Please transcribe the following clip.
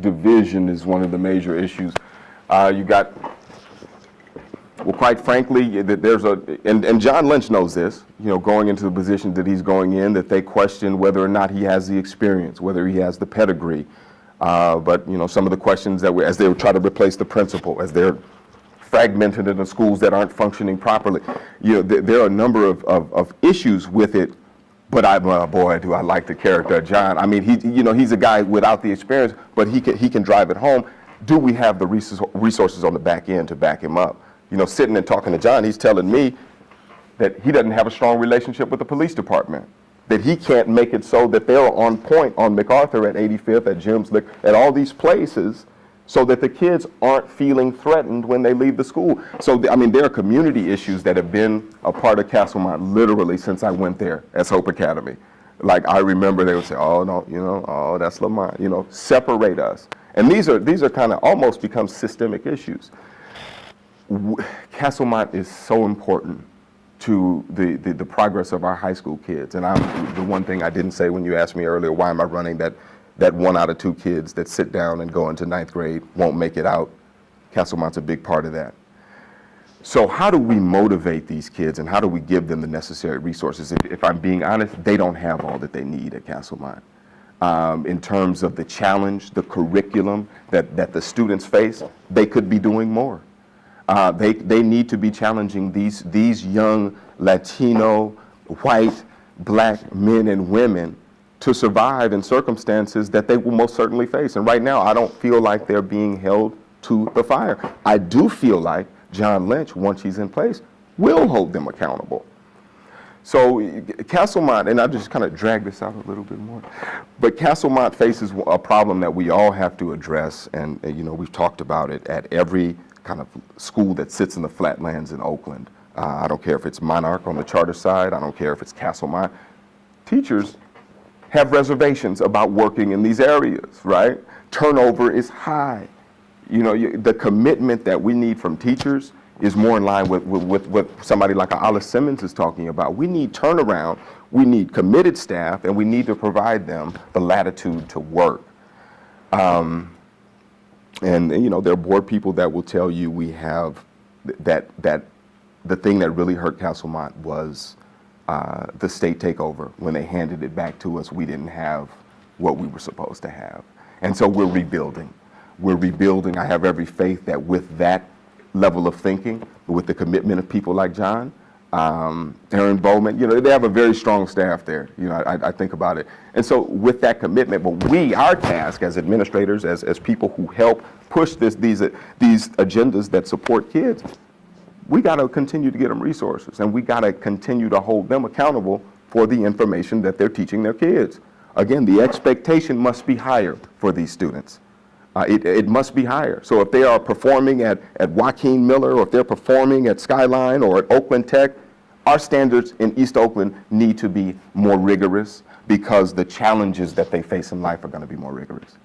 division is one of the major issues. You got, well, quite frankly, there's and John Lynch knows this, you know, going into the position that he's going in, that they question whether or not he has the experience, whether he has the pedigree. But, you know, some of the questions that as they try to replace the principal, as they're fragmented in the schools that aren't functioning properly, you know, there are a number of issues with it. But boy, do I like the character of John. I mean, he's a guy without the experience, but he can drive it home. Do we have the resources on the back end to back him up? You know, sitting and talking to John, he's telling me that he doesn't have a strong relationship with the police department, that he can't make it so that they're on point on MacArthur, at 85th, at Jim's Lick, at all these places, so that the kids aren't feeling threatened when they leave the school. So, I mean, there are community issues that have been a part of Castlemont literally since I went there as Hope Academy. Like, I remember they would say, oh, no, you know, oh, that's Lamont, you know, separate us. And these are kind of almost become systemic issues. Castlemont is so important to the progress of our high school kids. And the one thing I didn't say when you asked me earlier, why am I running, that 1 out of 2 kids that sit down and go into 9th grade won't make it out. Castlemont's a big part of that. So how do we motivate these kids, and how do we give them the necessary resources? If I'm being honest, they don't have all that they need at Castlemont. In terms of the challenge, the curriculum that the students face, they could be doing more. They need to be challenging these young Latino, white, black men and women to survive in circumstances that they will most certainly face. And right now, I don't feel like they're being held to the fire. I do feel like John Lynch, once he's in place, will hold them accountable. So Castlemont, and I just kind of drag this out a little bit more, but Castlemont faces a problem that we all have to address, and you know, we've talked about it at every kind of school that sits in the flatlands in Oakland. I don't care if it's Monarch on the charter side, I don't care if it's Castlemont. Teachers have reservations about working in these areas, right? Turnover is high. You know, the commitment that we need from teachers is more in line with what somebody like Alice Simmons is talking about. We need turnaround, we need committed staff, and we need to provide them the latitude to work. And you know, there are board people that will tell you we have that the thing that really hurt Castlemont was the state takeover. When they handed it back to us, we didn't have what we were supposed to have. And so we're rebuilding. We're rebuilding. I have every faith that with that level of thinking, with the commitment of people like John, Aaron Bowman, you know, they have a very strong staff there. You know, I think about it. And so with that commitment, but our task as administrators, as people who help push these agendas that support kids, we got to continue to get them resources, and we got to continue to hold them accountable for the information that they're teaching their kids. Again, the expectation must be higher for these students. It must be higher. So if they are performing at Joaquin Miller, or if they're performing at Skyline or at Oakland Tech, our standards in East Oakland need to be more rigorous, because the challenges that they face in life are going to be more rigorous.